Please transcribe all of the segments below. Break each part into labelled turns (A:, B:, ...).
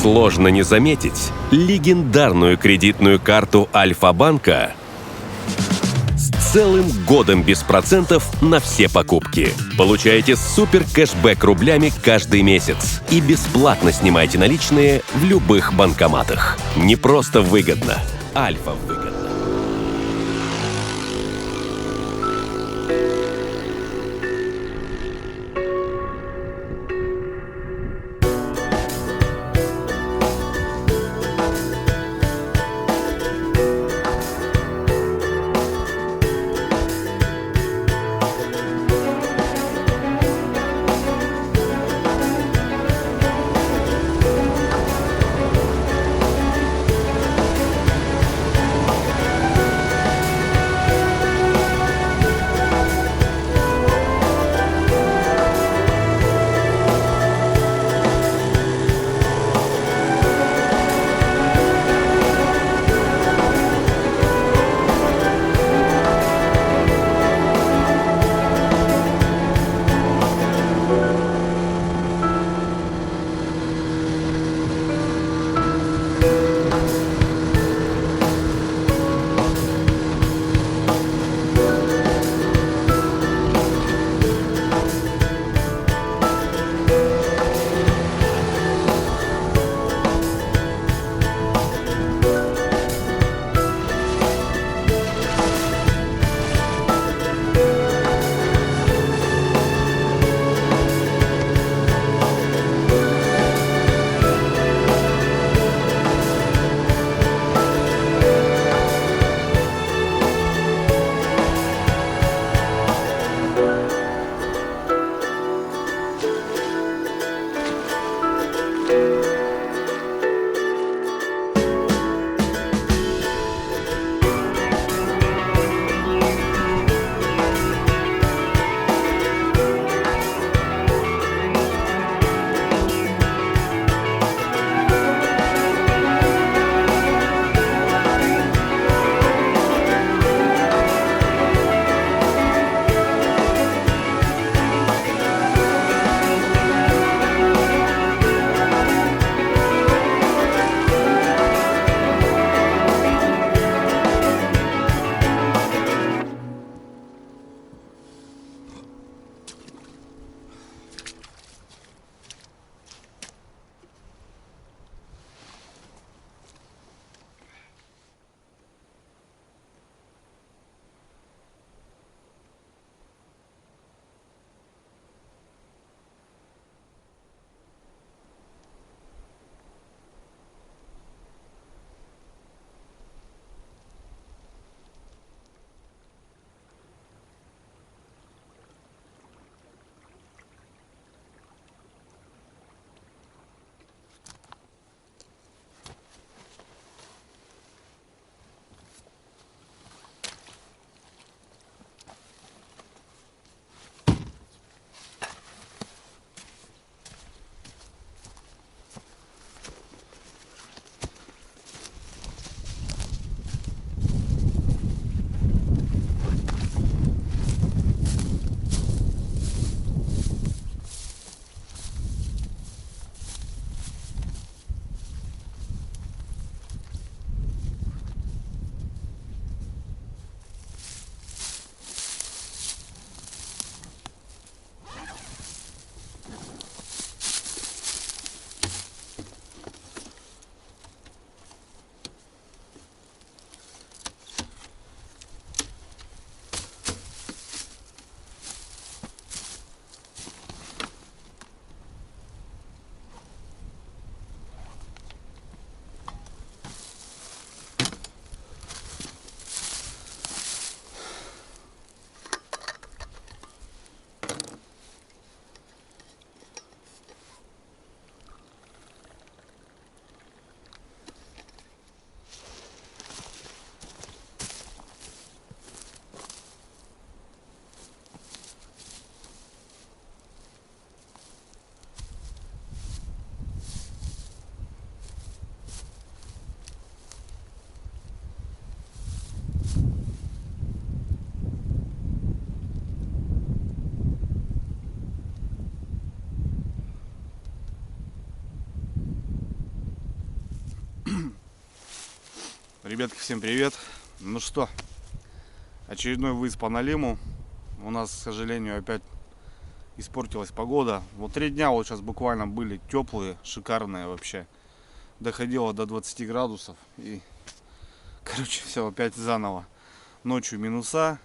A: Сложно не заметить легендарную кредитную карту Альфа-банка с целым годом без процентов на все покупки. Получайте супер кэшбэк рублями каждый месяц и бесплатно снимайте наличные в любых банкоматах. Не просто выгодно, Альфа выгодно.
B: Ребятки, всем привет. Ну что, очередной выезд по налиму. У нас, к сожалению, опять испортилась погода. Вот 3 дня вот сейчас буквально были теплые, шикарные вообще. Доходило до 20 градусов. И, короче, все опять заново. Ночью минуса.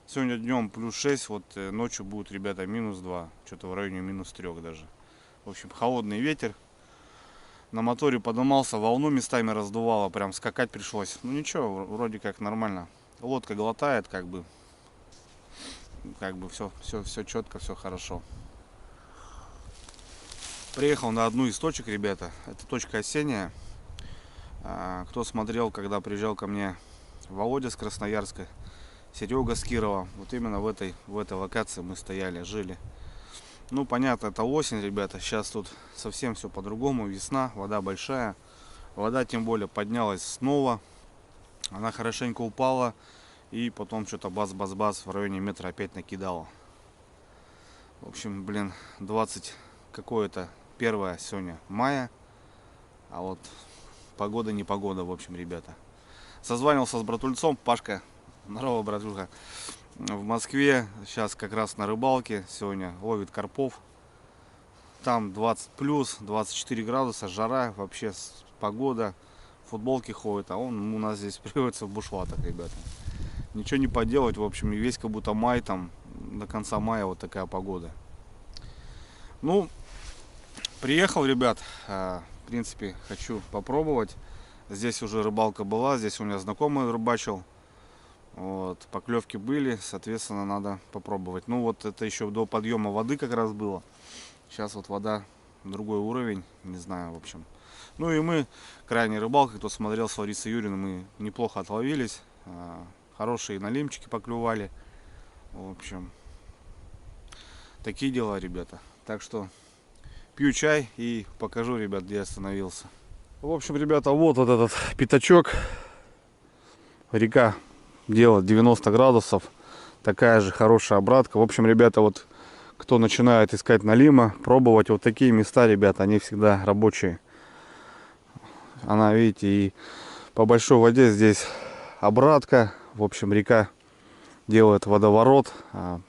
B: Сегодня днем плюс 6. Вот ночью будет, ребята, минус 2. Что-то в районе минус 3 даже. В общем, холодный ветер. На моторе поднимался, волну местами раздувало, прям скакать пришлось. Ну ничего, вроде как нормально. Лодка глотает, как бы все четко, все хорошо. Приехал на одну из точек, ребята. Это точка осенняя. Кто смотрел, когда приезжал ко мне Володя с Красноярска, Серега с Кирова, вот именно в этой локации мы стояли, жили. Ну, понятно, это осень, ребята. Сейчас тут совсем все по-другому. Весна, вода большая. Вода тем более поднялась снова. Она хорошенько упала. И потом что-то бац-бац-бац в районе метра опять накидала. В общем, блин, 20 какое-то 1 сегодня мая. А вот погода не погода, в общем, ребята. Созванивался с братульцом. Пашка, здорово, братуха. В Москве сейчас как раз на рыбалке сегодня ловит карпов. Там 20 плюс, 24 градуса, жара, вообще погода. В футболке ходит, а он у нас здесь приводится в бушлатах, ребята. Ничего не поделать, в общем, и весь как будто май, там до конца мая вот такая погода. Ну, приехал, ребят, в принципе, хочу попробовать. Здесь уже рыбалка была, здесь у меня знакомый рыбачил. Вот, поклевки были, соответственно, надо попробовать. Ну вот это еще до подъема воды как раз было. Сейчас вот вода другой уровень, не знаю, в общем. Ну и мы, крайней рыбалкой, кто смотрел с Ларисой Юрьевной, мы неплохо отловились. Хорошие налимчики поклевали. В общем, такие дела, ребята. Так что пью чай и покажу, ребят, где я остановился. В общем, ребята, вот этот пятачок. Река делает 90 градусов. Такая же хорошая обратка. В общем, ребята, вот кто начинает искать налима, пробовать вот такие места, ребята, они всегда рабочие. Она, видите, и по большой воде здесь обратка. В общем, река делает водоворот.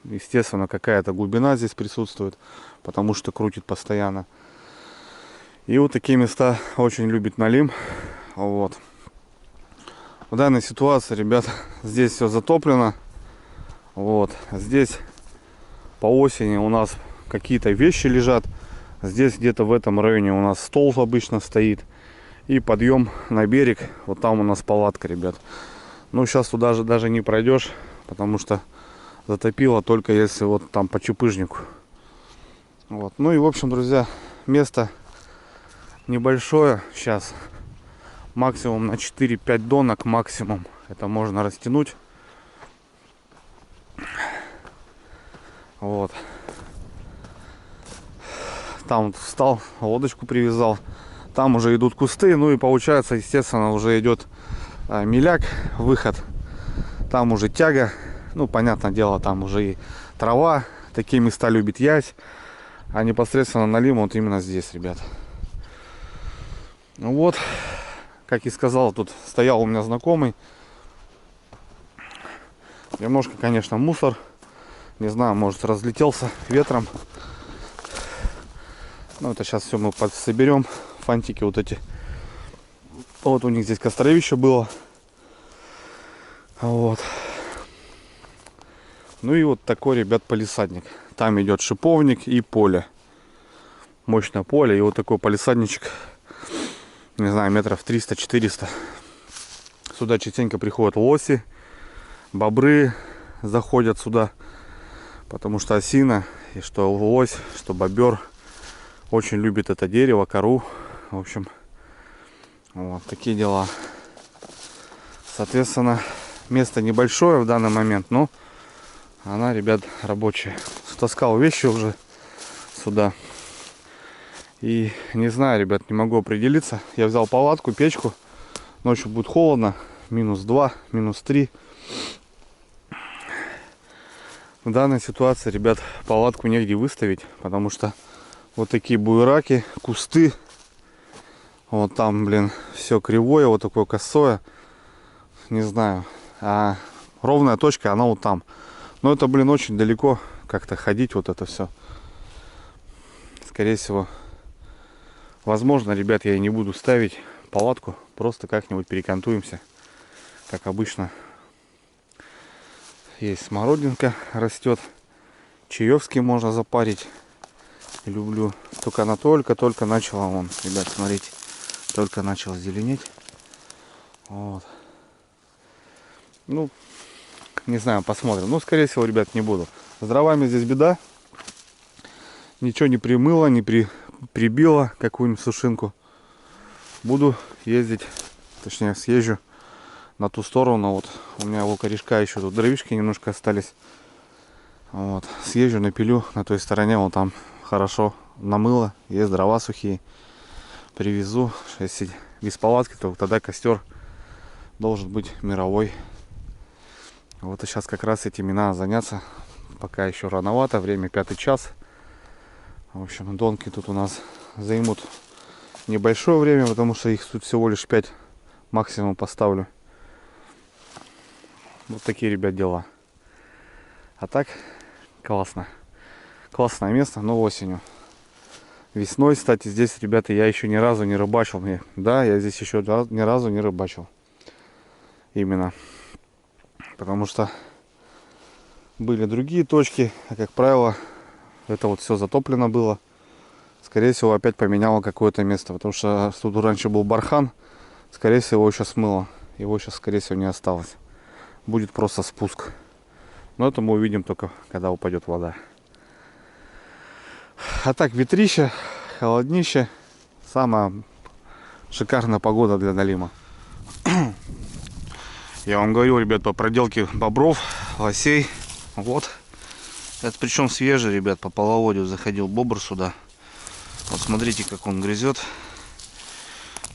B: Естественно, какая-то глубина здесь присутствует, потому что крутит постоянно. И вот такие места очень любит налим. Вот. В данной ситуации, ребята, здесь все затоплено. Вот. Здесь по осени у нас какие-то вещи лежат. Здесь где-то в этом районе у нас стол обычно стоит. И подъем на берег. Вот там у нас палатка, ребят. Ну, сейчас туда же даже не пройдешь, потому что затопило только если вот там по чупыжнику. Вот. Ну и, в общем, друзья, место небольшое сейчас. Максимум на 4-5 донок максимум. Это можно растянуть. Вот. Там вот встал, лодочку привязал. Там уже идут кусты. Ну и получается, естественно, уже идет меляк, выход. Там уже тяга. Ну, понятное дело, там уже и трава. Такие места любит ясь. А непосредственно налим вот именно здесь, ребят. Ну вот. Как и сказал, тут стоял у меня знакомый. Немножко, конечно, мусор. Не знаю, может, разлетелся ветром. Ну, это сейчас все мы соберем. Фантики вот эти. Вот у них здесь костровище было. Вот. Ну и вот такой, ребят, палисадник. Там идет шиповник и поле. Мощное поле. И вот такой палисадничек. Не знаю, метров 300-400. Сюда частенько приходят лоси, бобры заходят сюда, потому что осина, и что лось, что бобер очень любит это дерево, кору. В общем, вот такие дела. Соответственно, место небольшое в данный момент, но она, ребят, рабочая. Таскал вещи уже сюда. И не знаю, ребят, не могу определиться. Я взял палатку, печку. Ночью будет холодно. Минус 2, минус 3. В данной ситуации, ребят, палатку негде выставить. Потому что вот такие буераки, кусты. Вот там, блин, все кривое, вот такое косое. не знаю. А ровная точка, она вот там. Но это, блин, очень далеко как-то ходить, вот это все. Скорее всего, возможно, ребят, я и не буду ставить палатку. Просто как-нибудь перекантуемся. Как обычно. Есть смородинка растет. Чаевский можно запарить. Люблю. Только она только начала, вон, ребят, смотрите. Только начала зеленеть. Вот. Ну, не знаю, посмотрим. Ну, скорее всего, ребят, не буду. С дровами здесь беда. Ничего не примыло, не прибило какую-нибудь сушинку. Буду ездить, точнее, съезжу на ту сторону. Вот у меня у корешка еще тут дровишки немножко остались. Вот. Съезжу, напилю на той стороне, вот там хорошо намыло, есть дрова сухие. Привезу. Если без палатки, то тогда костер должен быть мировой. Вот и сейчас как раз этим и надо заняться. Пока еще рановато, время 5 час. В общем, донки тут у нас займут небольшое время, потому что их тут всего лишь 5 максимум поставлю. Вот такие, ребят, дела. А так, классно. Классное место, но осенью. Весной, кстати, здесь, ребята, я еще ни разу не рыбачил. Да, я здесь еще ни разу не рыбачил. Именно. Потому что были другие точки, а как правило, это вот все затоплено было. Скорее всего, опять поменяло какое-то место. Потому что тут раньше был бархан. Скорее всего, его сейчас смыло. Его сейчас, скорее всего, не осталось. Будет просто спуск. Но это мы увидим только, когда упадет вода. А так, ветрище, холоднище. Самая шикарная погода для налима. Я вам говорил, ребят, по проделке бобров, лосей. Вот. Это причем свежий, ребят, по половодью заходил бобр сюда. Вот смотрите, как он грызет.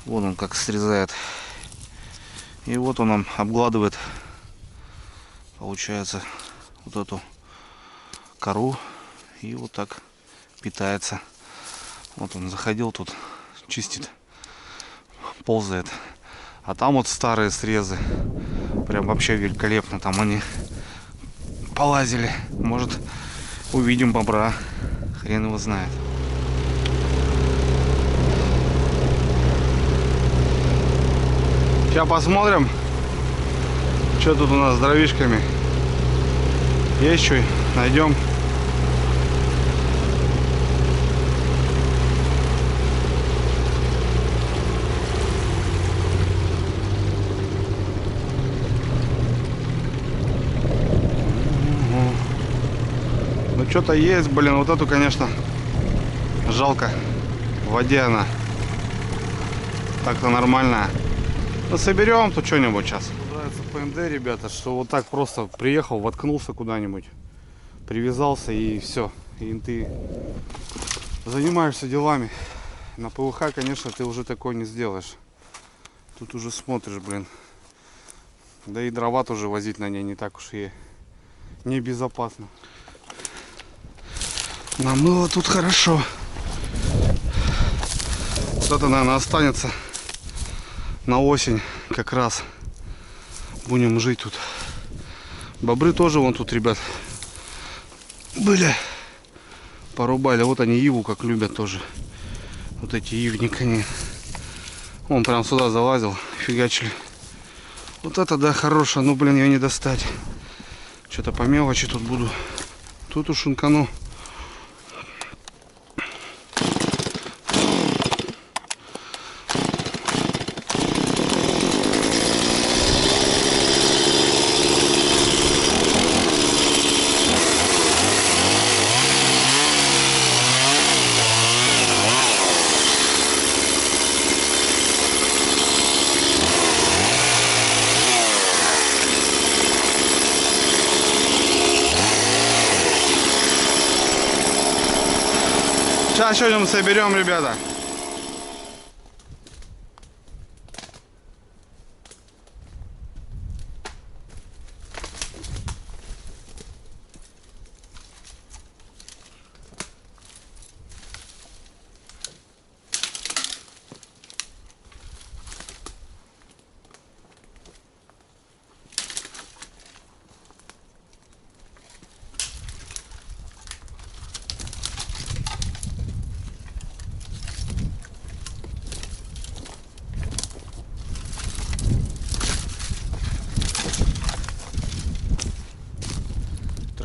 B: Вот он как срезает. И вот он нам обгладывает, получается, вот эту кору. И вот так питается. Вот он заходил тут, чистит, ползает. А там вот старые срезы. Прям вообще великолепно. Там они полазили. Может, увидим бобра. Хрен его знает. Сейчас посмотрим, что тут у нас с дровишками. Есть что? Найдем. Ну что-то есть, блин, вот эту, конечно, жалко. В воде она. Так-то нормальная. Ну соберем тут что-нибудь сейчас. Нравится ПМД, ребята, что вот так просто приехал, воткнулся куда-нибудь, привязался и все. И ты занимаешься делами. На ПВХ, конечно, ты уже такое не сделаешь. Тут уже смотришь, блин. Да и дрова тоже возить на ней не так уж и небезопасно. Намыло тут хорошо. Вот это, наверное, останется на осень как раз. Будем жить тут. Бобры тоже вон тут, ребят, были. Порубали. Вот они иву как любят тоже. Вот эти ивники они. Он прям сюда залазил. Фигачили. Вот это, да, хорошая. Ну, блин, ее не достать. Что-то по мелочи тут буду. Тут уж шинкану. Сейчас что-нибудь соберем, ребята.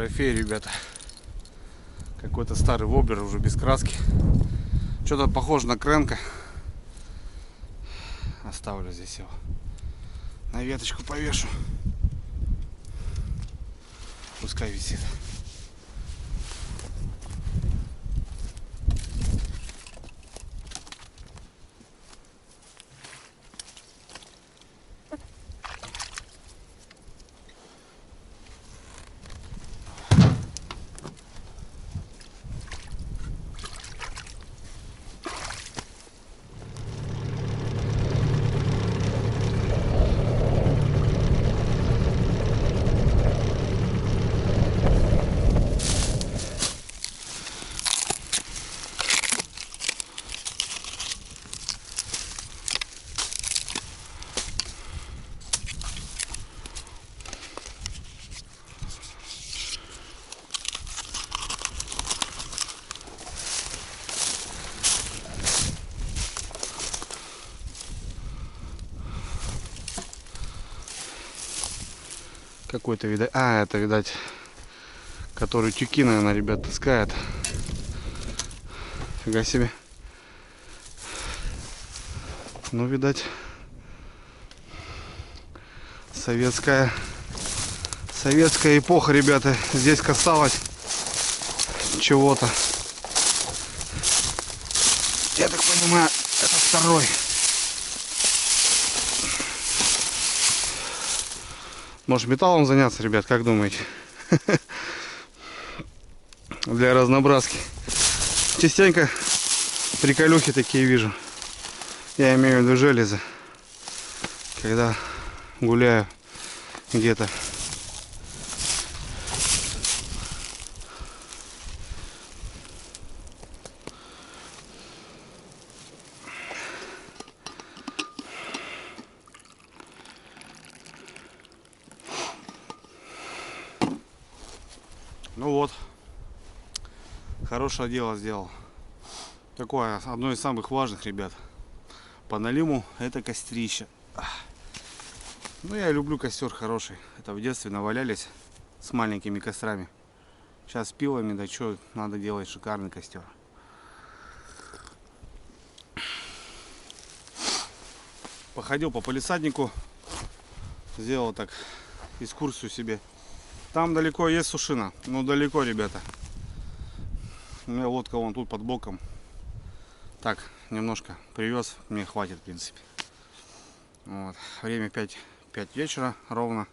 B: Трофей, ребята. Какой-то старый воблер, уже без краски. Что-то похоже на кренка. Оставлю здесь его. На веточку повешу. Пускай висит. Какой-то, видать, это, видать, который тюки, наверное, ребят, таскает. Фига себе. Ну, видать, советская эпоха, ребята. Здесь касалось чего-то. Я так понимаю, это второй. Может, металлом заняться, ребят, как думаете? Для разнообразки. Частенько приколюхи такие вижу. Я имею в виду железо. Когда гуляю где-то. Ну вот, хорошее дело сделал. Такое одно из самых важных, ребят, по налиму, это кострище. Ну, я люблю костер хороший. Это в детстве навалялись с маленькими кострами. Сейчас с пилами, да что, надо делать шикарный костер. Походил по палисаднику, сделал так экскурсию себе. Там далеко есть сушина, но далеко, ребята. У меня лодка вон тут под боком. Так, немножко привез, мне хватит, в принципе. Вот. Время 5 вечера ровно.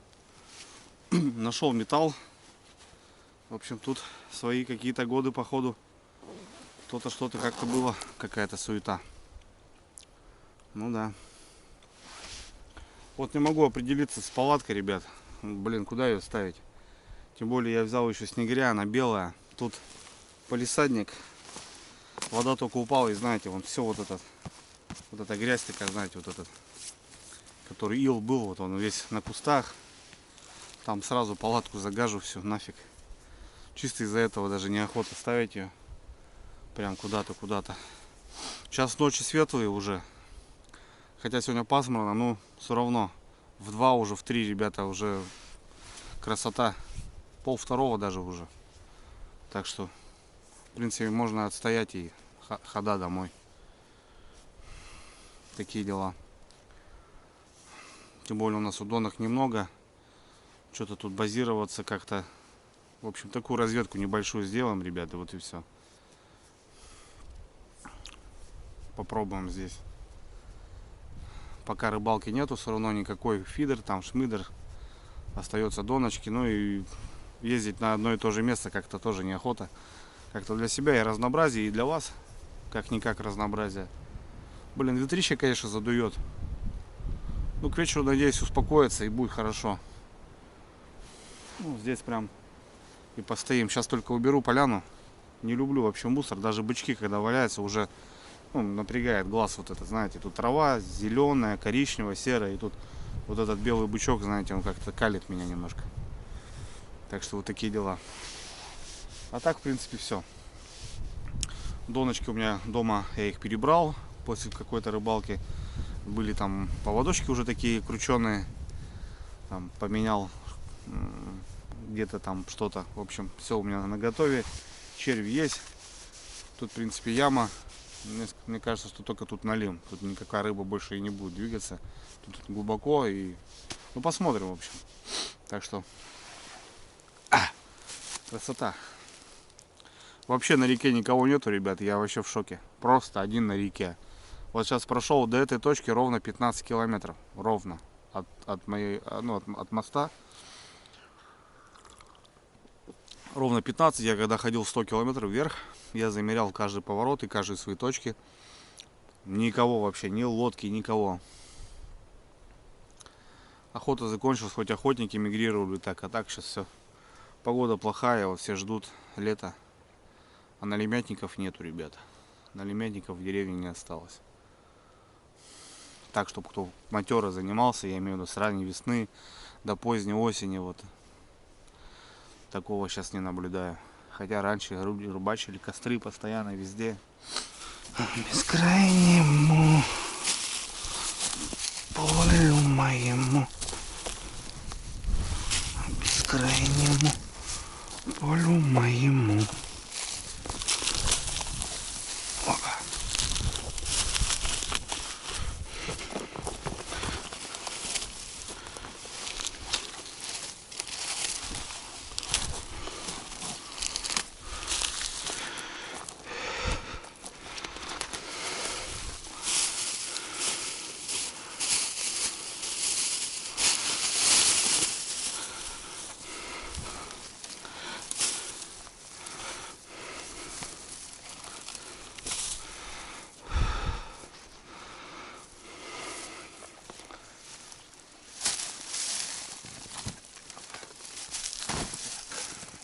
B: Нашел металл. В общем, тут свои какие-то годы, походу. Кто-то что-то как-то было, какая-то суета. Ну да. Вот не могу определиться с палаткой, ребят. Блин, куда ее ставить? Тем более я взял еще снегиря, она белая. Тут палисадник. Вода только упала, и знаете, вон все вот эта грязь такая, знаете, вот этот, который ил был, вот он весь на кустах. Там сразу палатку загажу, все, нафиг. Чисто из-за этого даже неохота ставить ее. Прям куда-то. Сейчас ночи светлые уже. Хотя сегодня пасмурно, но все равно. В 2 уже, в 3, ребята, уже красота. 1:30 даже уже. Так что, в принципе, можно отстоять и хода домой. Такие дела. Тем более у нас удонок немного. Что-то тут базироваться как-то. В общем, такую разведку небольшую сделаем, ребята, вот и все. Попробуем здесь. Пока рыбалки нету, все равно никакой фидер, там шмидер. Остается доночки, ну и ездить на одно и то же место как-то тоже неохота. Как-то для себя и разнообразие, и для вас как-никак разнообразие. Блин, ветрище, конечно, задует. Ну, к вечеру, надеюсь, успокоится и будет хорошо. Ну, здесь прям и постоим. Сейчас только уберу поляну. Не люблю вообще мусор. Даже бычки, когда валяются, уже напрягает глаз вот это, знаете. Тут трава зеленая, коричневая, серая. И тут вот этот белый бычок, знаете, он как-то калит меня немножко. Так что вот такие дела. А так, в принципе, все. Доночки у меня дома, я их перебрал после какой-то рыбалки. Были там поводочки уже такие крученые. Там поменял где-то там что-то. В общем, все у меня на готове. Червь есть. Тут, в принципе, яма. Мне кажется, что только тут налим. Тут никакая рыба больше и не будет двигаться. Тут глубоко и... Ну, посмотрим, в общем. Так что... Красота. Вообще на реке никого нету, ребят. Я вообще в шоке. Просто один на реке. Вот сейчас прошел до этой точки ровно 15 километров. Ровно. От моей... Ну, от моста. Ровно 15. Я когда ходил 100 километров вверх, я замерял каждый поворот и каждые свои точки. Никого вообще, ни лодки, никого. Охота закончилась, хоть охотники мигрировали так, а так сейчас все. Погода плохая, вот все ждут лета. А налимятников нету, ребята. Налимятников в деревне не осталось. Так, чтобы кто матеро занимался, я имею в виду с ранней весны до поздней осени, вот. Такого сейчас не наблюдаю. Хотя раньше рыбачили костры постоянно везде. Бескрайнему полю моему, бескрайнему полю моему. Опа.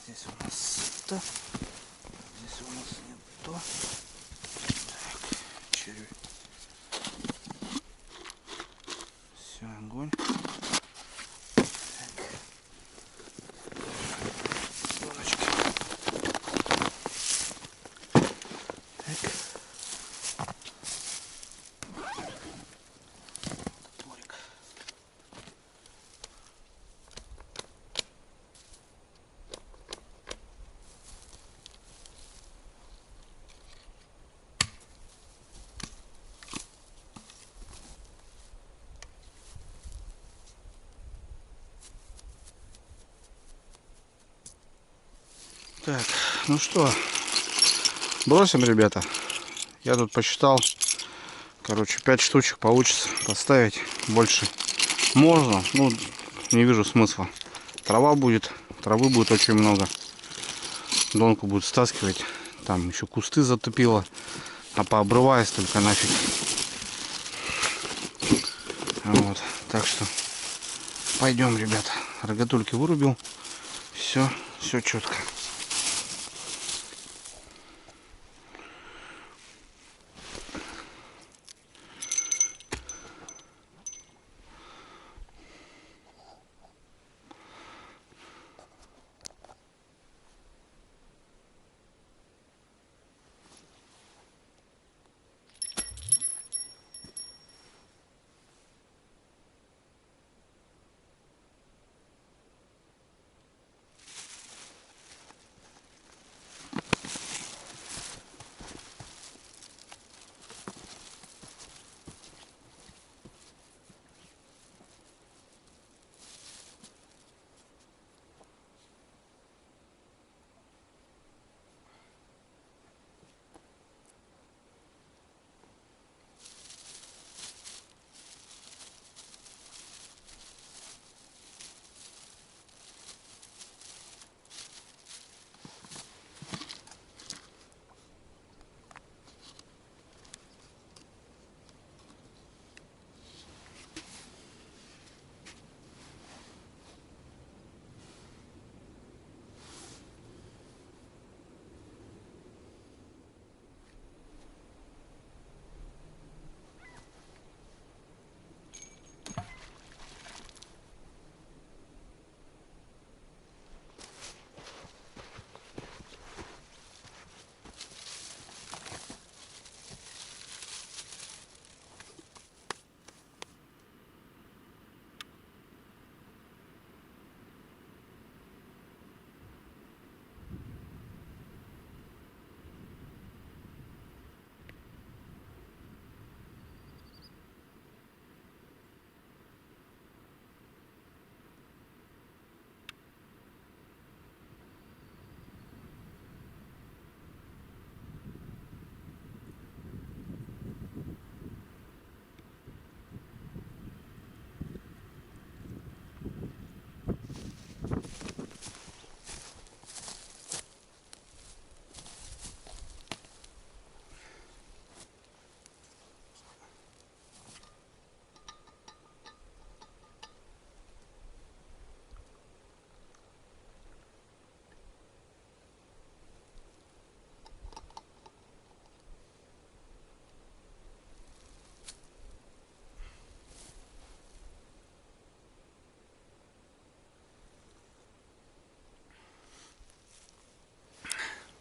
B: Здесь у нас это, здесь у нас не то. Так, червь. Все, огонь. Так. Луночка. Так. Топорик. Так, ну что, бросим, ребята. Я тут посчитал, короче, 5 штучек получится поставить. Больше можно, ну, не вижу смысла. Трава будет, травы будет очень много. Донку будет стаскивать. Там еще кусты затопило. А пообрываясь только нафиг. Вот, так что пойдем, ребята. Рогатульки вырубил. Все четко.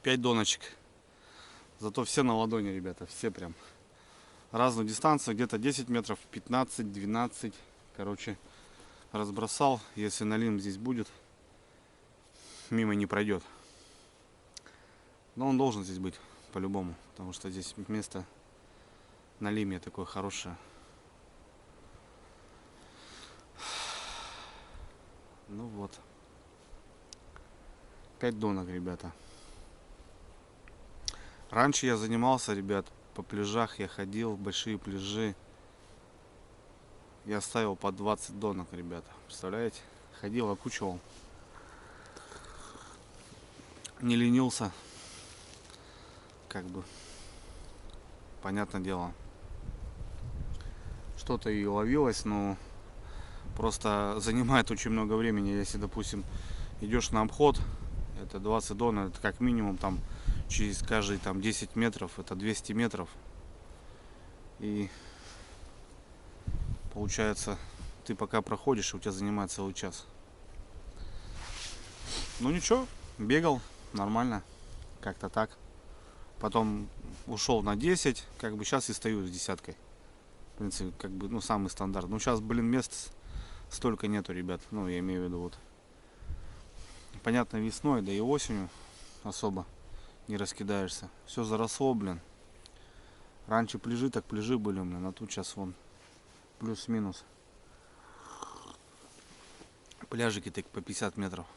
B: 5 доночек. Зато все на ладони, ребята. Все прям. Разную дистанцию. Где-то 10 метров, 15, 12. Короче, разбросал. Если налим здесь будет, мимо не пройдет. Но он должен здесь быть по-любому. Потому что здесь место на лиме такое хорошее. Ну вот. 5 донок, ребята. Раньше я занимался, ребят, по пляжах. Я ходил в большие пляжи. Я ставил по 20 донок, ребята. Представляете? Ходил, окучивал. Не ленился. Как бы. Понятное дело. Что-то и ловилось, но просто занимает очень много времени. Если, допустим, идешь на обход, это 20 дон, это как минимум там через каждые там 10 метров, это 200 метров. И получается, ты пока проходишь, у тебя занимает целый час. Ну ничего, бегал нормально, как-то так. Потом ушел на 10, как бы сейчас и стою с десяткой. В принципе, как бы, ну, самый стандарт. Ну, сейчас, блин, мест столько нету, ребят. Ну, я имею в виду, вот. Понятно, весной, да и осенью особо не раскидаешься. Все заросло, блин. Раньше пляжи, так пляжи были, блин. А тут сейчас вон плюс-минус. Пляжики так по 50 метров.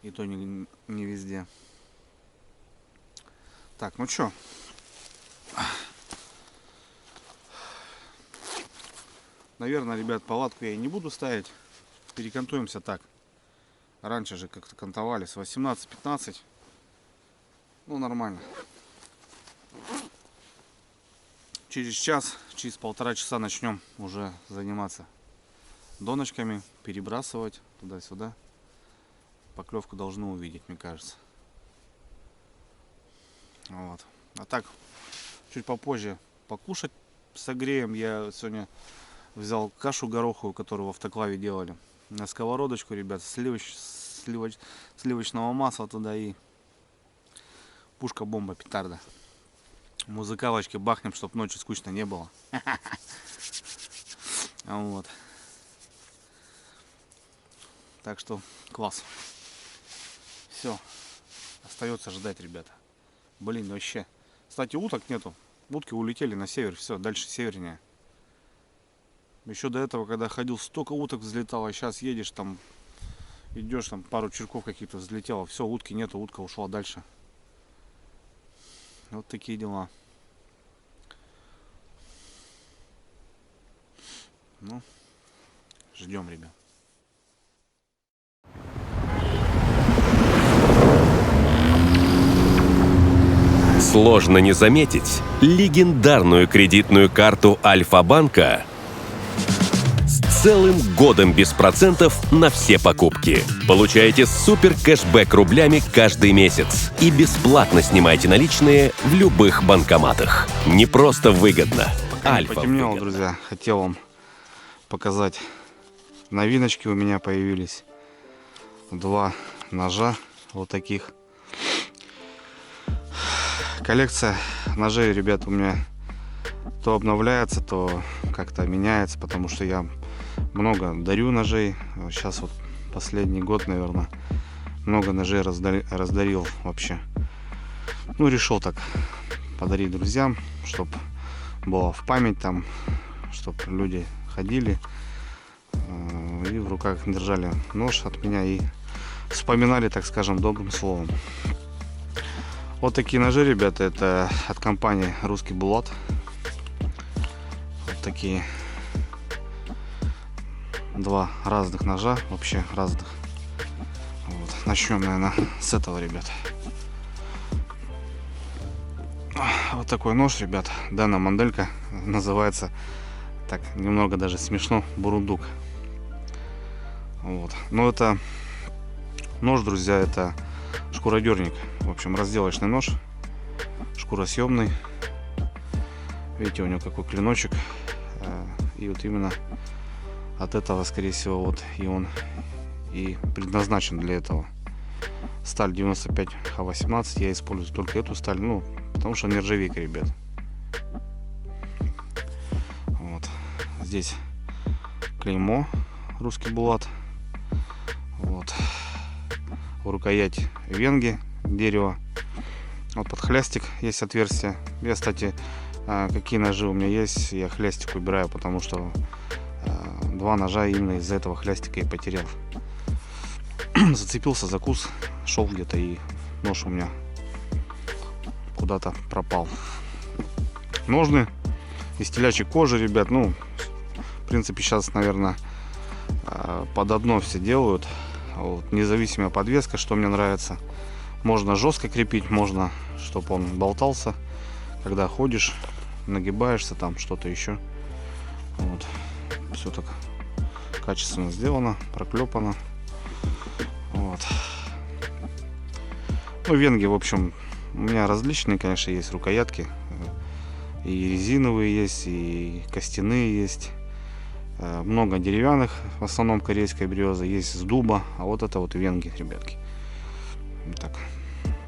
B: И то не везде. Так, ну чё? Наверное, ребят, палатку я и не буду ставить. Перекантуемся так. Раньше же как-то кантовали с 18-15. Ну, нормально. Через час, через полтора часа начнем уже заниматься доночками, перебрасывать туда-сюда. Поклевку должны увидеть, мне кажется. Вот. А так, чуть попозже покушать согреем. Я сегодня взял кашу гороховую, которую в автоклаве делали. На сковородочку, ребят, сливочного масла туда и пушка-бомба, петарда. Музыкалочки бахнем, чтобы ночью скучно не было. Вот. Так что класс. Все. Остается ждать, ребята. Блин, вообще. Кстати, уток нету. Утки улетели на север. Все, дальше севернее. Еще до этого, когда ходил, столько уток взлетало. Сейчас едешь там, идешь там, пару черков каких-то взлетело. Все, утки нету, утка ушла дальше. Вот такие дела. Ну, ждем, ребят.
A: Сложно не заметить легендарную кредитную карту Альфа-банка с целым годом без процентов на все покупки. Получайте супер кэшбэк рублями каждый месяц и бесплатно снимайте наличные в любых банкоматах. Не просто выгодно. Альфа
B: потемнело,
A: выгодно.
B: друзья. Хотел вам показать. Новиночки у меня появились. 2 ножа вот таких. Коллекция ножей, ребят, у меня то обновляется, то как-то меняется, потому что я много дарю ножей. Сейчас вот последний год, наверное, много ножей раздарил вообще. Ну, решил так подарить друзьям, чтобы было в память там, чтобы люди ходили и в руках держали нож от меня и вспоминали, так скажем, добрым словом. Вот такие ножи, ребята, это от компании Русский Булат. Вот такие 2 разных ножа, вообще разных. Вот. Начнем, наверное, с этого, ребят. Вот такой нож, ребят. Данная моделька называется, так немного даже смешно, бурундук. Вот. Но это нож, друзья, это шкуродерник. В общем, разделочный нож, шкуросъемный. Видите, у него какой клиночек. И вот именно от этого, скорее всего, вот и он и предназначен для этого. Сталь 95Х18. Я использую только эту сталь, ну, потому что нержавейка, ребят. Вот. Здесь клеймо русский булат. Вот. В рукоять венги дерево. Вот под хлястик есть отверстие. Я, кстати, какие ножи у меня есть, я хлястик убираю, потому что два ножа именно из-за этого хлястика и потерял. Зацепился за кус, шел где-то, и нож у меня куда-то пропал. Ножны из телячьей кожи, ребят. Ну, в принципе, сейчас, наверное, под одно все делают. Вот, независимая подвеска, что мне нравится. Можно жестко крепить, можно, чтобы он болтался, когда ходишь, нагибаешься, там что-то еще. Вот. Все так качественно сделано, проклепано. Вот. Ну, венги, в общем, у меня различные, конечно, есть рукоятки. И резиновые есть, и костяные есть. Много деревянных, в основном корейская береза, есть с дуба. А вот это вот венги, ребятки. Так,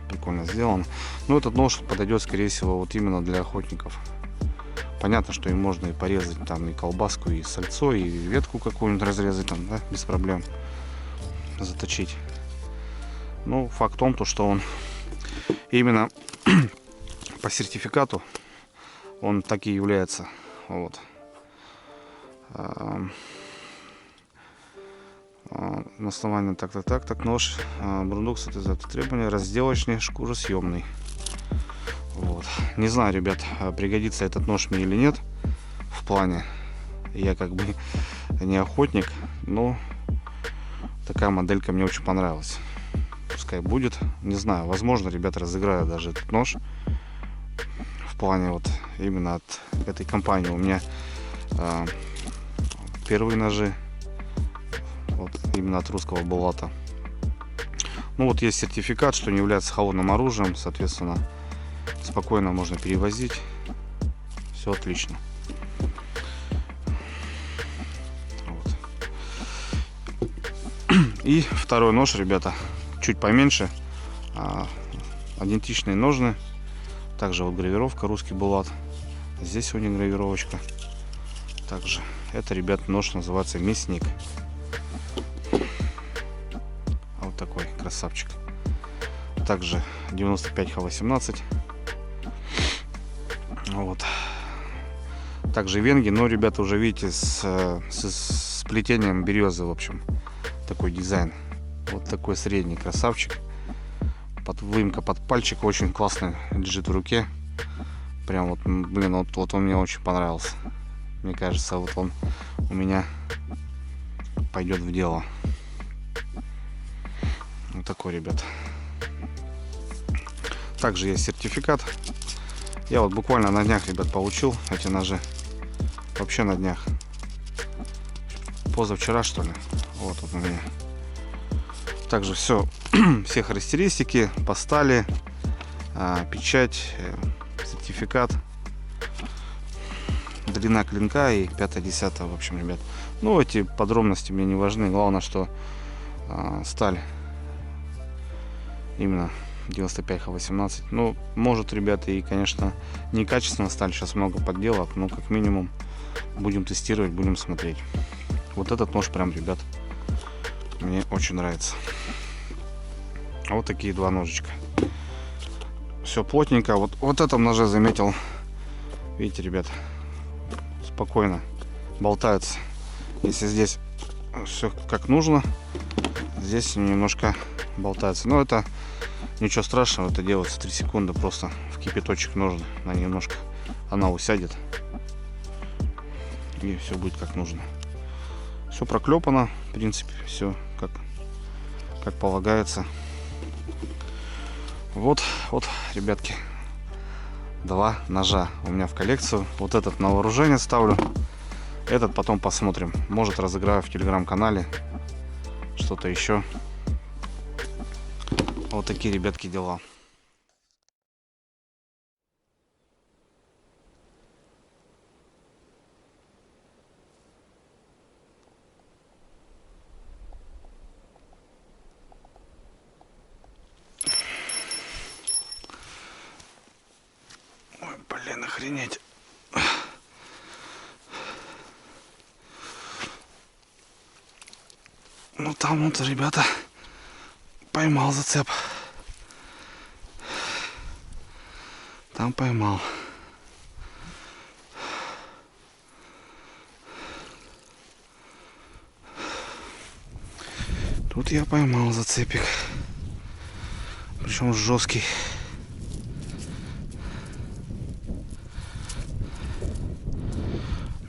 B: прикольно сделано. Но этот нож подойдет, скорее всего, вот именно для охотников. Понятно, что им можно и порезать там и колбаску, и сальцо, и ветку какую-нибудь разрезать там, да, без проблем. Заточить. Ну, факт в том, то, что он именно по сертификату он так и является. Вот. На основании так нож Бурундук соответствует требования разделочный, шкуросъемный. Вот. Не знаю, ребят, пригодится этот нож мне или нет. В плане, я как бы не охотник, но такая моделька мне очень понравилась. Пускай будет. Не знаю, возможно, ребята, разыграю даже этот нож. В плане вот именно от этой компании. У меня первые ножи. Вот именно от русского булата. Ну вот есть сертификат, что не является холодным оружием. Соответственно, спокойно можно перевозить. Все отлично. Вот. И второй нож, ребята, чуть поменьше. Идентичные ножны. Также вот гравировка русский булат. Здесь у них гравировочка. Также это, ребят, нож называется мясник. Вот такой красавчик. Также 95Х18. Вот. Также венги, но, ребята, уже видите, с плетением березы, в общем, такой дизайн. Вот такой средний красавчик. Выемка под пальчик очень классно лежит в руке. Прям вот, блин, вот он мне очень понравился. Мне кажется, вот он у меня пойдет в дело. Вот такой, ребят. Также есть сертификат. Я вот буквально на днях, ребят, получил эти ножи. Вообще на днях. Позавчера, что ли. Вот у меня. Также все характеристики по стали, печать, сертификат, длина клинка и 5-10, в общем, ребят. Ну, эти подробности мне не важны. Главное, что сталь именно 95Х18. Ну, может, ребята, и, конечно, некачественная сталь. Сейчас много подделок, но как минимум будем тестировать, будем смотреть. Вот этот нож прям, ребят, мне очень нравится. Вот такие два ножичка. Все плотненько. Вот этом ноже заметил. Видите, ребят, спокойно болтаются. Если здесь все как нужно, здесь немножко болтается. Но это ничего страшного. Это делается 3 секунды. Просто в кипяточек нужно. Она усядет. И все будет как нужно. Все проклепано. В принципе, все как полагается. Вот, ребятки, два ножа у меня в коллекцию. Вот этот на вооружение ставлю. Этот потом посмотрим. Может, разыграю в телеграм-канале что-то еще. Вот такие, ребятки, дела. Блин, охренеть. Ну там вот, ребята, поймал зацеп. Там поймал. Тут я поймал зацепик. Причем жесткий.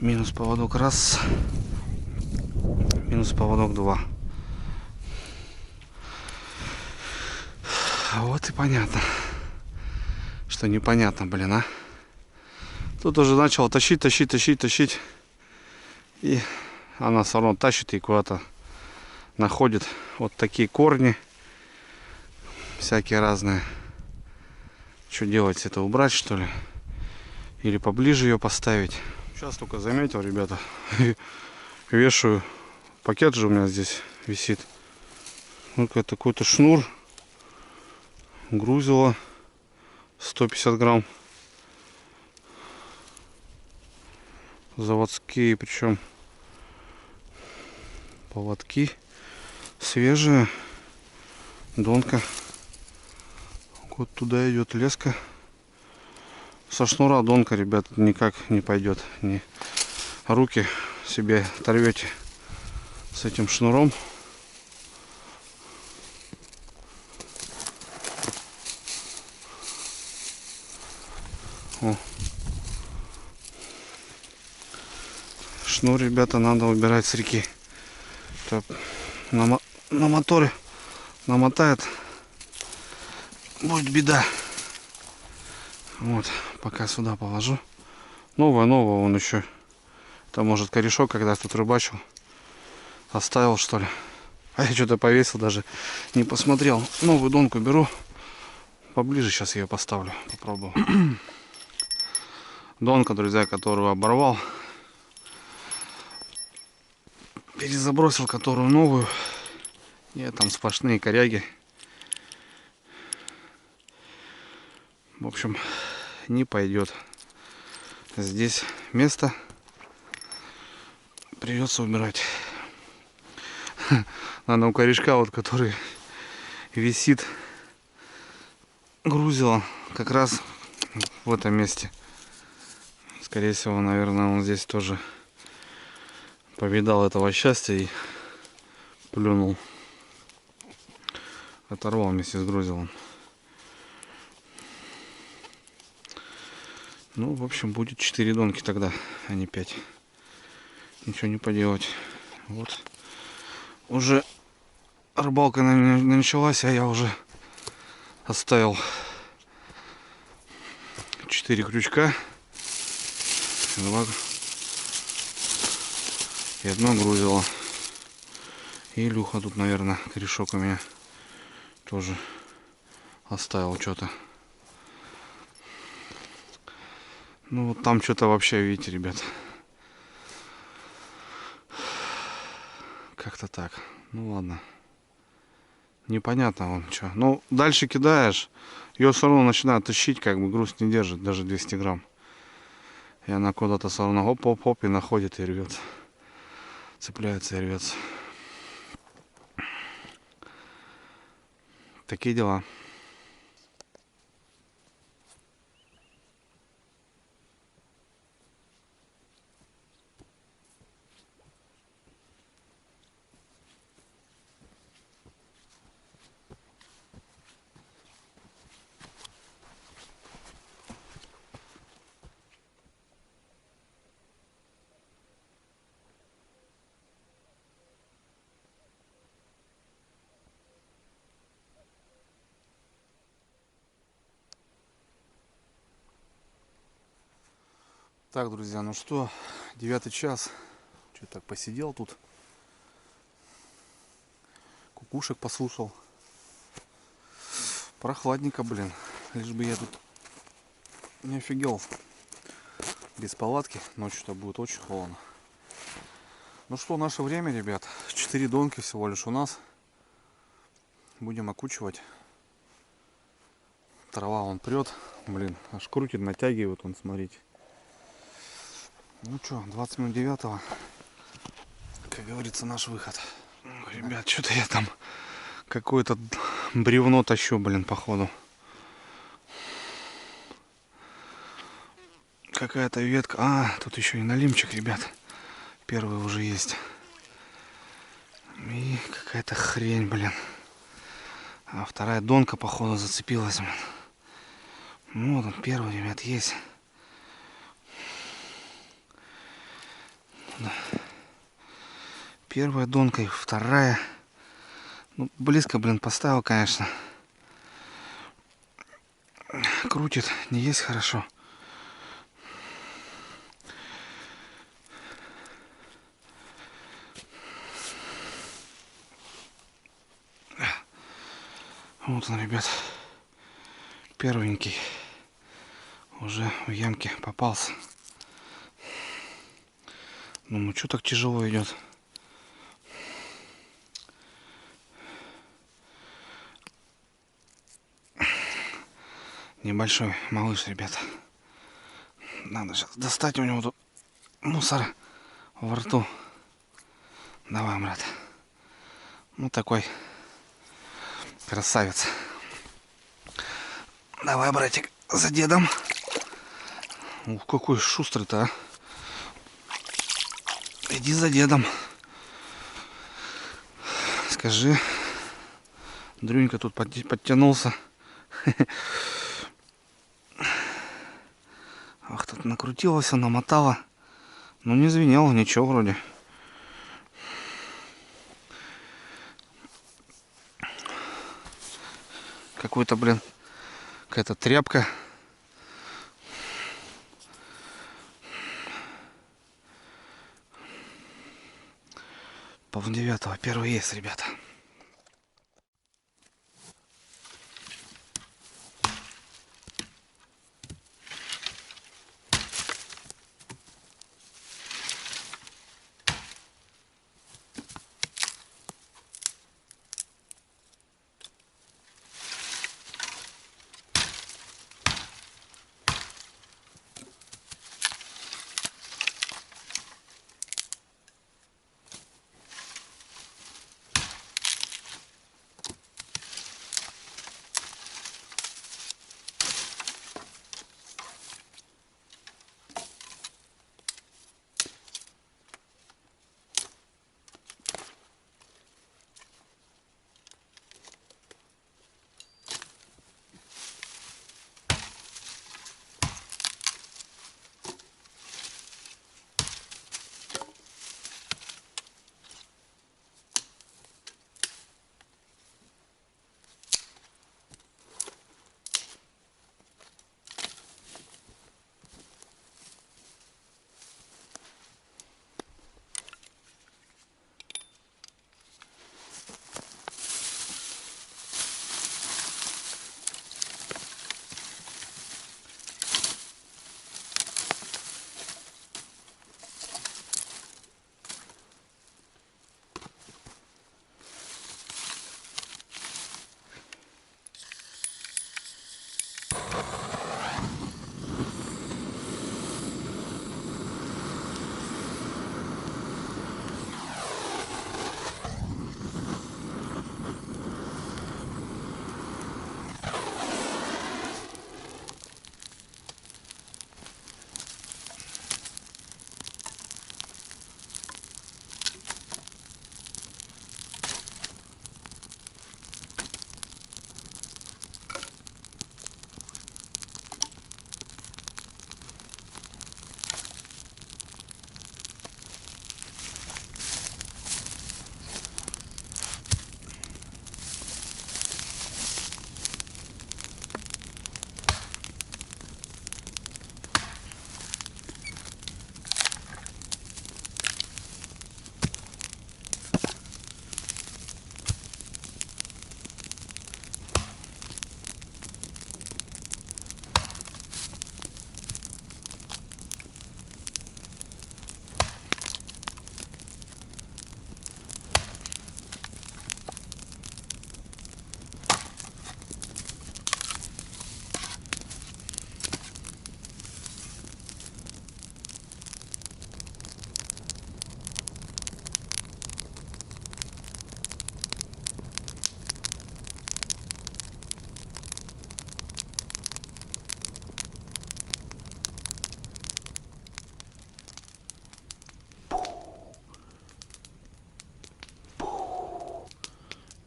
B: Минус поводок раз. Минус поводок два. Вот и понятно, что непонятно, блин, а. Тут уже начал тащить. И она все равно тащит и куда-то находит вот такие корни. Всякие разные. Что делать? Это убрать, что ли? Или поближе ее поставить? Сейчас только заметил, ребята. Вешаю. Пакет же у меня здесь висит. Ну, какой-то шнур. Грузило 150 грамм. Заводские, причем поводки свежие. Донка. Вот туда идет леска. Со шнура донка, ребят, никак не пойдет. Руки себе оторвете с этим шнуром. О. Шнур, ребята, надо убирать с реки. Это на моторе намотает, будет беда. Вот, пока сюда положу. Новое, он еще. Это может корешок, когда тут рыбачил, оставил, что ли. А я что-то повесил, даже не посмотрел. Новую донку беру. Поближе сейчас ее поставлю, попробую. Донка, друзья, которую оборвал. Перезабросил которую новую. И там сплошные коряги. В общем, не пойдет. Здесь место придется убирать. Надо у корешка, вот который висит, грузило, как раз в этом месте. Скорее всего, наверное, он здесь тоже повидал этого счастья и плюнул. Оторвал вместе с грузилом. Ну, в общем, будет 4 донки тогда, а не 5. Ничего не поделать. Вот. Уже рыбалка началась, а я уже оставил 4 крючка. 2 и одно грузило. И Илюха тут, наверное, корешок у меня тоже оставил что-то. Ну вот там что-то вообще, видите, ребят. Как-то так. Ну ладно. Непонятно он что. Ну, дальше кидаешь, ее все равно начинает тащить, как бы груз не держит, даже 200 грамм. И она куда-то все равно оп-оп-оп и находит и рвется. Цепляется и рвется. Такие дела. Так, друзья, ну что, 9 час. Что так посидел тут. Кукушек послушал. Прохладненько, блин. Лишь бы я тут не офигел. Без палатки. Ночью-то будет очень холодно. Ну что, наше время, ребят. 4 донки всего лишь у нас. Будем окучивать. Трава он прет. Блин, аж крутит, натягивает он, смотрите. Ну что, 20 минут 9, как говорится, наш выход. Ребят, что-то я там какое-то бревно тащу, блин, походу. Какая-то ветка. А, тут еще и налимчик, ребят. Первый уже есть. И какая-то хрень, блин. А вторая донка, походу, зацепилась, блин. Ну, вот он первый, ребят, есть. Первая донка и вторая. Ну, близко, блин, поставил, конечно. Крутит, не есть хорошо. Вот он, ребят. Первенький. Уже в ямке попался. Ну, что так тяжело идет? Небольшой малыш, ребята. Надо сейчас достать, у него тут мусор во рту. Давай, брат. Ну, такой красавец. Давай, братик, за дедом. Ух, какой шустрый-то, а. Иди за дедом. Скажи. Дрюнька тут подтянулся. Ах, тут накрутилось, намотало. Ну, не звенело, ничего вроде. Какой-то, блин, какая-то тряпка. Пол-9, первый есть, ребята.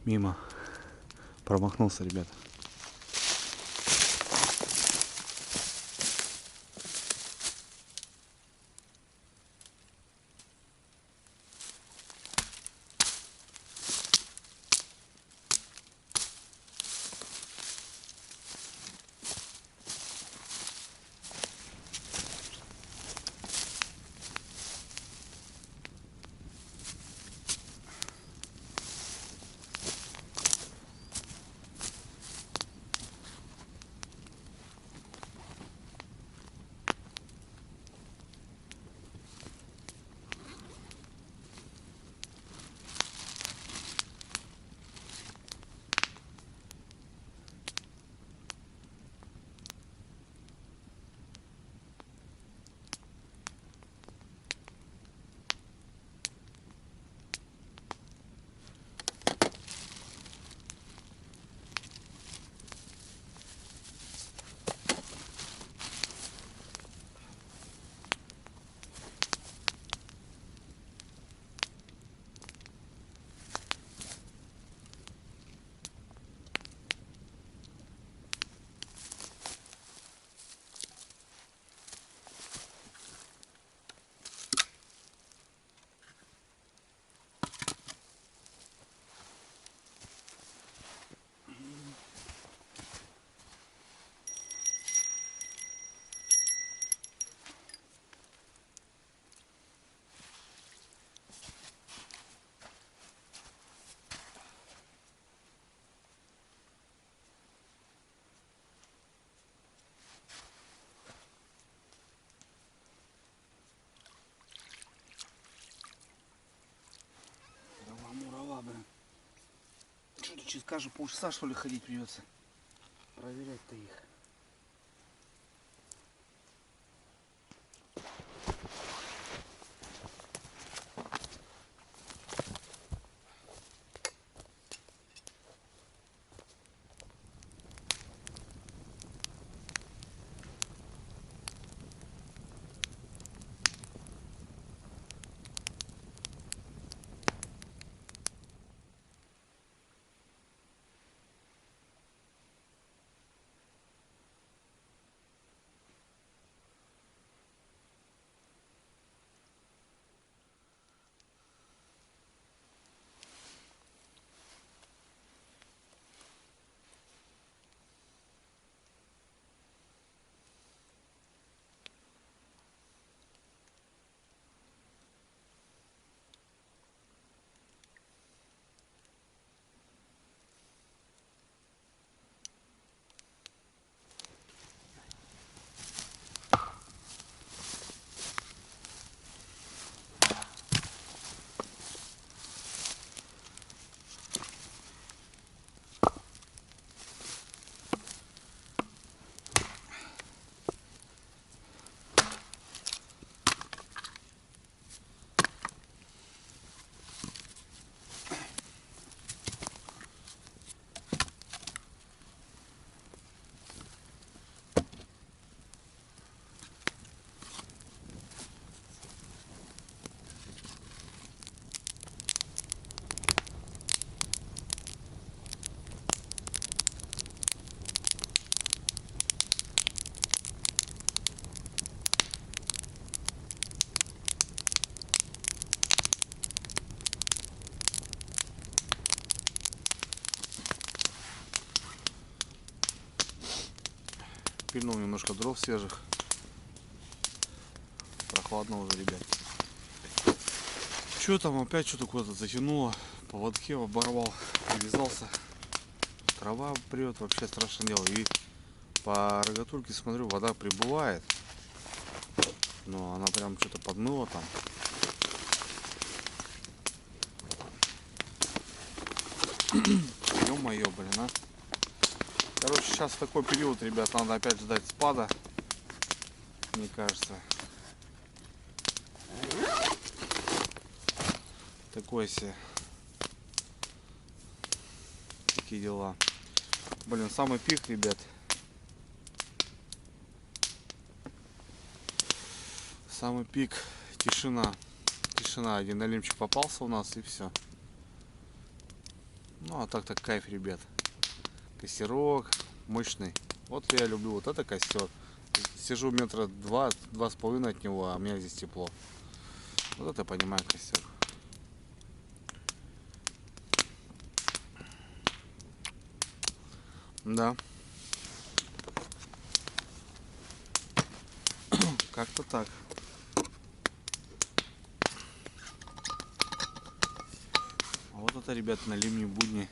B: Мимо. Промахнулся, ребята. Мурава, блин. Что-то через каждые полчаса, что ли, ходить придется. Проверять-то их. Пильнул немножко дров свежих. Прохладно уже, ребят. Что там опять что-то куда-то затянуло. Поводке оборвал, привязался. Трава прет, вообще страшное дело. И по рогатульке смотрю, вода прибывает. Но она прям что-то подмыла там. Ё-моё, блин, а. Короче, сейчас в такой период, ребят, надо опять ждать спада. Мне кажется. Такой себе. Такие дела. Блин, самый пик, ребят. Самый пик. Тишина. Тишина. Один налимчик попался у нас и все. Ну а так-то кайф, ребят. Костерок мощный. Вот я люблю вот это костер. Сижу метра 2-2,5 от него, а у меня здесь тепло. Вот это, понимаю, костер. Да. Как-то так. А вот это, ребят, на ливне будни.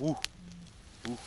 B: Ух. Ух.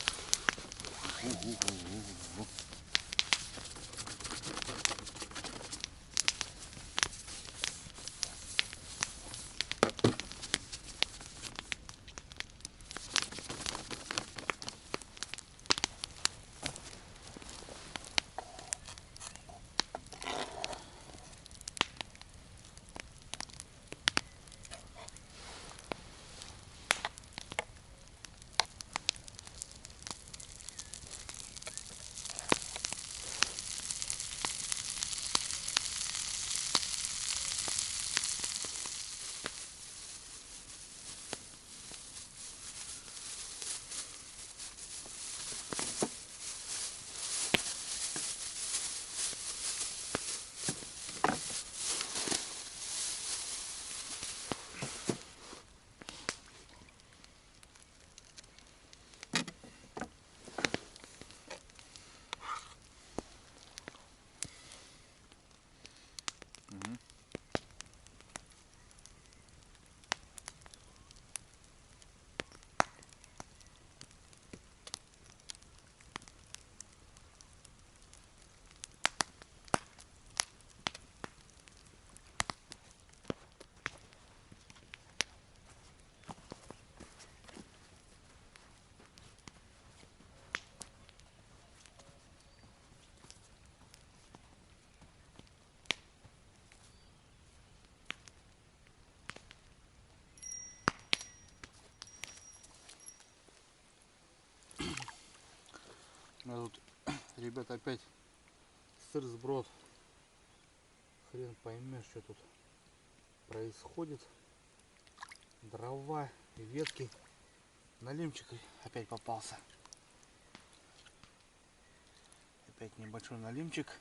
B: У меня тут, ребята, опять сыр-сброд. Хрен поймешь, что тут происходит. Дрова, ветки. Налимчик опять попался. Опять небольшой налимчик.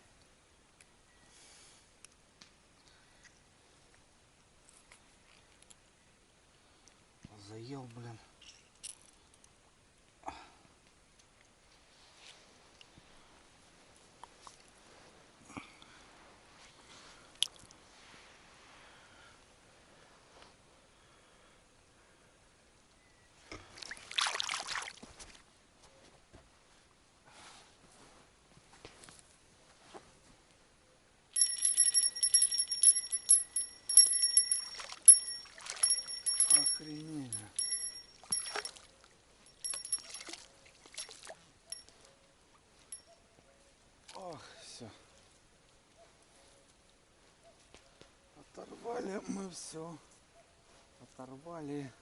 B: Заел, блин. Охренеть же. Ох, все. Оторвали мы все. Оторвали.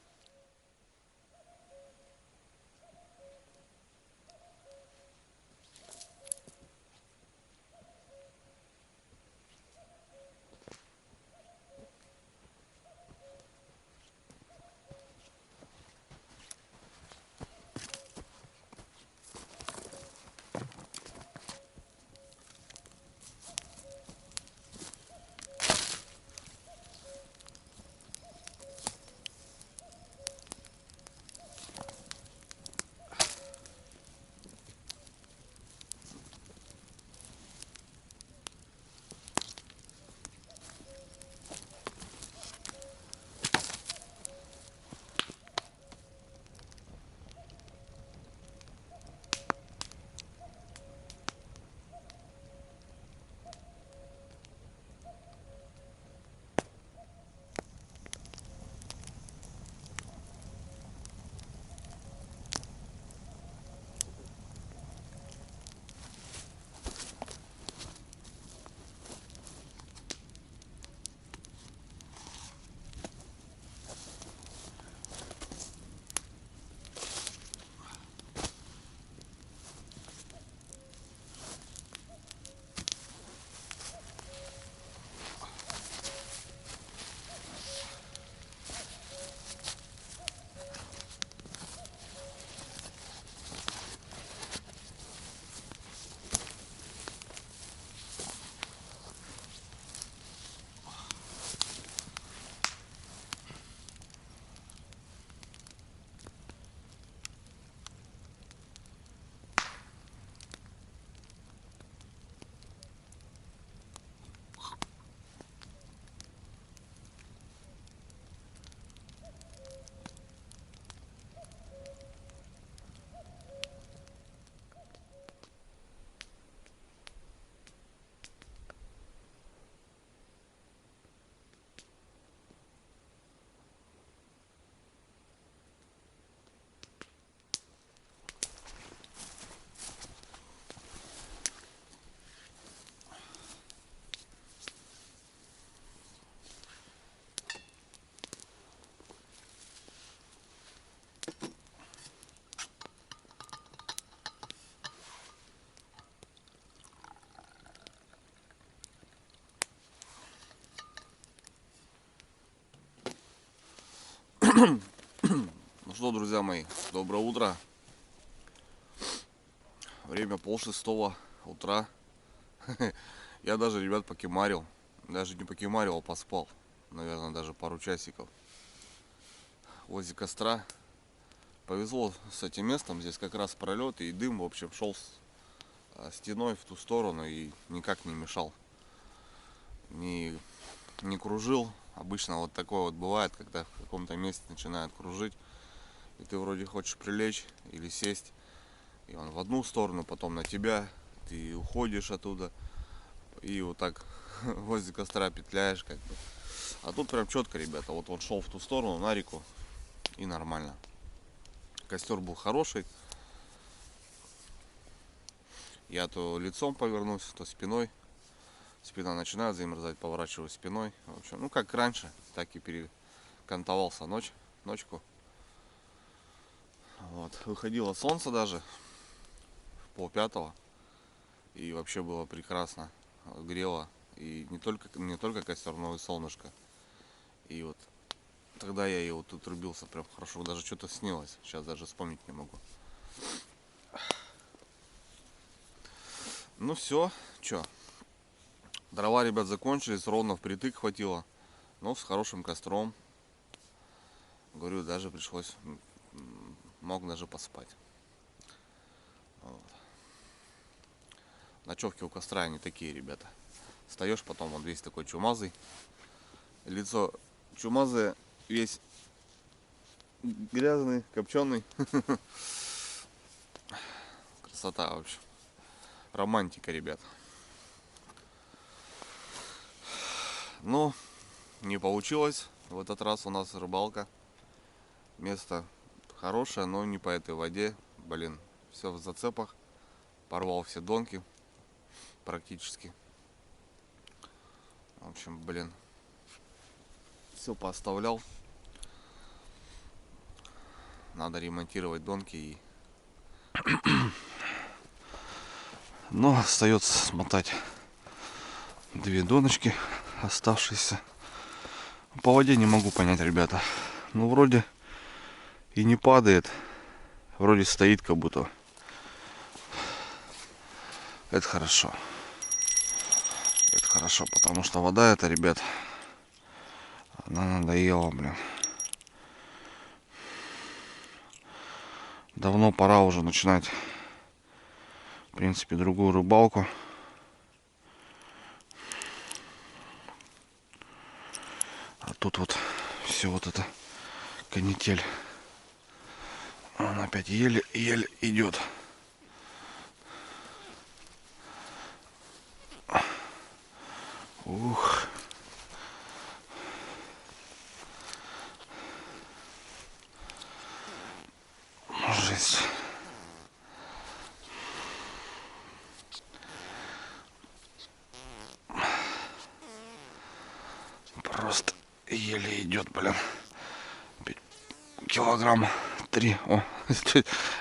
B: Ну что, друзья мои, доброе утро. Время 5:30 утра. Я даже, ребят, покемарил. Даже не покемарил, а поспал. Наверное, даже пару часиков. Возле костра. Повезло с этим местом. Здесь как раз пролет и дым, в общем, шел стеной в ту сторону и никак не мешал. Не кружил. Обычно вот такое вот бывает, когда в каком-то месте начинает кружить. И ты вроде хочешь прилечь или сесть. И он в одну сторону, потом на тебя. Ты уходишь оттуда. И вот так возле костра петляешь как бы. А тут прям четко, ребята. Вот он шел в ту сторону, на реку. И нормально. Костер был хороший. Я то лицом повернусь, то спиной. Спина начинает замерзать, поворачиваю спиной. В общем, ну как раньше, так и перекантовался ночку. Вот. Выходило солнце даже в 4:30. И вообще было прекрасно. Грело. И не только костер, но и солнышко. И вот тогда я его тут рубился прям хорошо. Даже что-то снилось. Сейчас даже вспомнить не могу. Ну все, что. Дрова, ребят, закончились. Ровно впритык хватило. Но с хорошим костром. Говорю, даже пришлось. Мог даже поспать. Вот. Ночевки у костра они такие, ребята. Встаешь потом, он весь такой чумазый. Лицо чумазое, весь грязный, копченый. Красота, в общем. Романтика, ребят. Но не получилось. В этот раз у нас рыбалка. Место хорошее, но не по этой воде. Блин, все в зацепах. Порвал все донки практически. В общем, блин. Все пооставлял. Надо ремонтировать донки и... Но остается смотать 2 доночки оставшиеся. По воде не могу понять, ребята. Ну, вроде и не падает. Вроде стоит как будто. Это хорошо. Это хорошо, потому что вода эта, ребят, она надоела, блин. Давно пора уже начинать, в принципе, другую рыбалку. А тут вот все вот это канитель. Он опять еле-еле идет. Ух. Жесть. Просто еле идет, блин. Килограмм 3. О,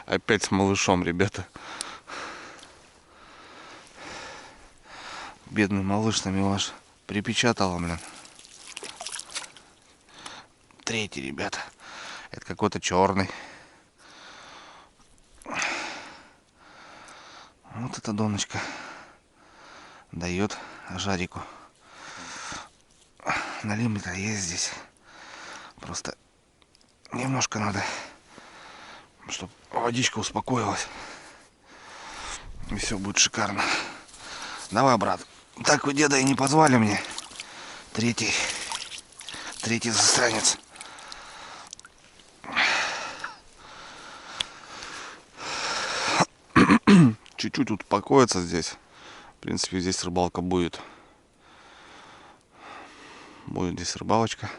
B: опять с малышом, ребята. Бедный малыш на милаш припечатала, блин. 3-й, ребята. Это какой-то черный. Вот эта доночка дает жарику. На лимит есть здесь. Просто немножко надо, чтобы водичка успокоилась. И все будет шикарно. Давай, брат. Так вы деда и не позвали мне. 3-й засранец. Чуть-чуть успокоиться здесь. В принципе, здесь рыбалка будет. Будет здесь рыбалочка.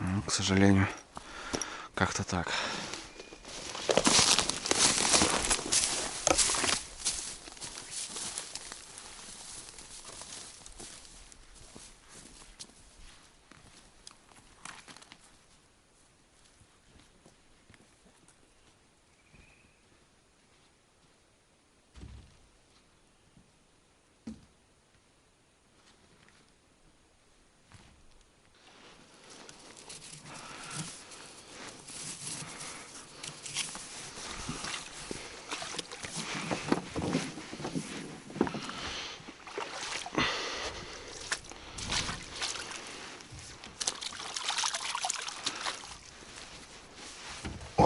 B: Ну, к сожалению, как-то так.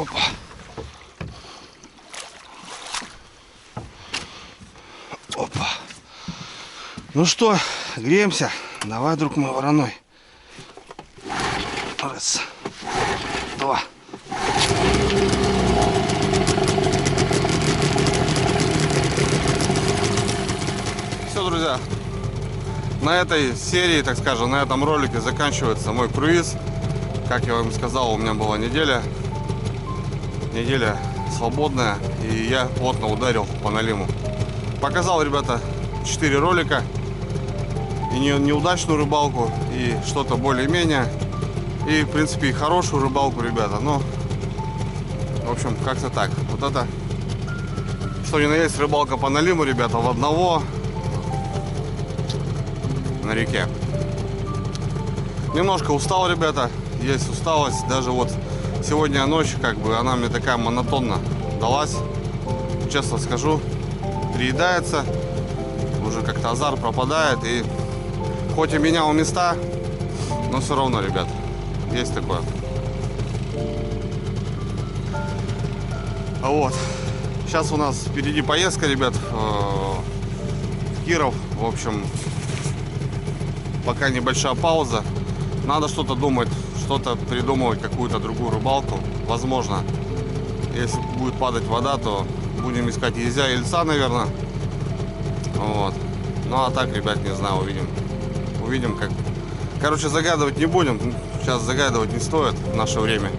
B: Опа. Опа. Ну что, греемся? Давай, друг мой вороной. Раз, два. Все, друзья. На этой серии, так скажем, на этом ролике заканчивается мой круиз. Как я вам сказал, у меня была неделя свободная, и я плотно ударил по налиму. Показал, ребята, 4 ролика, и неудачную рыбалку, и что-то более-менее, и, в принципе, и хорошую рыбалку, ребята. Но, в общем, как-то так. Вот это, что ни на есть, рыбалка по налиму, ребята, в одного на реке. Немножко устал, ребята, есть усталость. Даже вот сегодня ночь, как бы, она мне такая монотонно далась. Честно скажу, приедается, уже как-то азарт пропадает. И хоть и менял места, но все равно, ребят, есть такое. Вот. Сейчас у нас впереди поездка, ребят, в Киров. В общем, пока небольшая пауза. Надо что-то думать, что-то придумывать, какую-то другую рыбалку. Возможно, если будет падать вода, то будем искать езя и льца, наверное. Вот. Ну а так, ребят, не знаю, увидим. Увидим, как. Короче, загадывать не будем. Сейчас загадывать не стоит в наше время.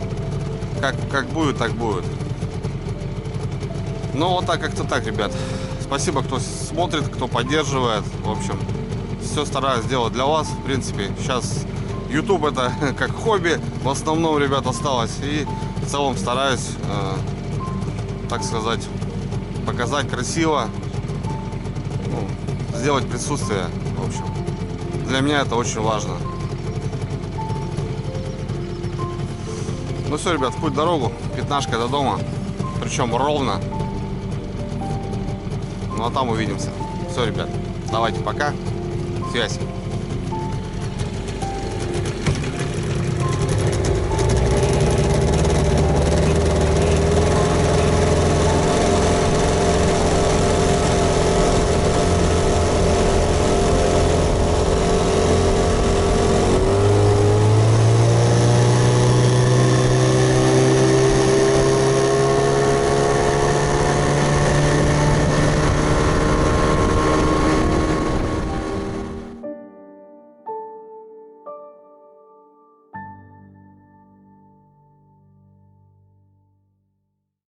B: Как будет, так будет. Ну вот так, как-то так, ребят. Спасибо, кто смотрит, кто поддерживает. В общем, все стараюсь сделать для вас. В принципе, сейчас YouTube это как хобби в основном, ребят, осталось. И в целом стараюсь, так сказать, показать красиво, ну, сделать присутствие. В общем, для меня это очень важно. Ну все, ребят, в путь дорогу. 15 до дома. Причем ровно. Ну а там увидимся. Все, ребят, давайте пока. Связь.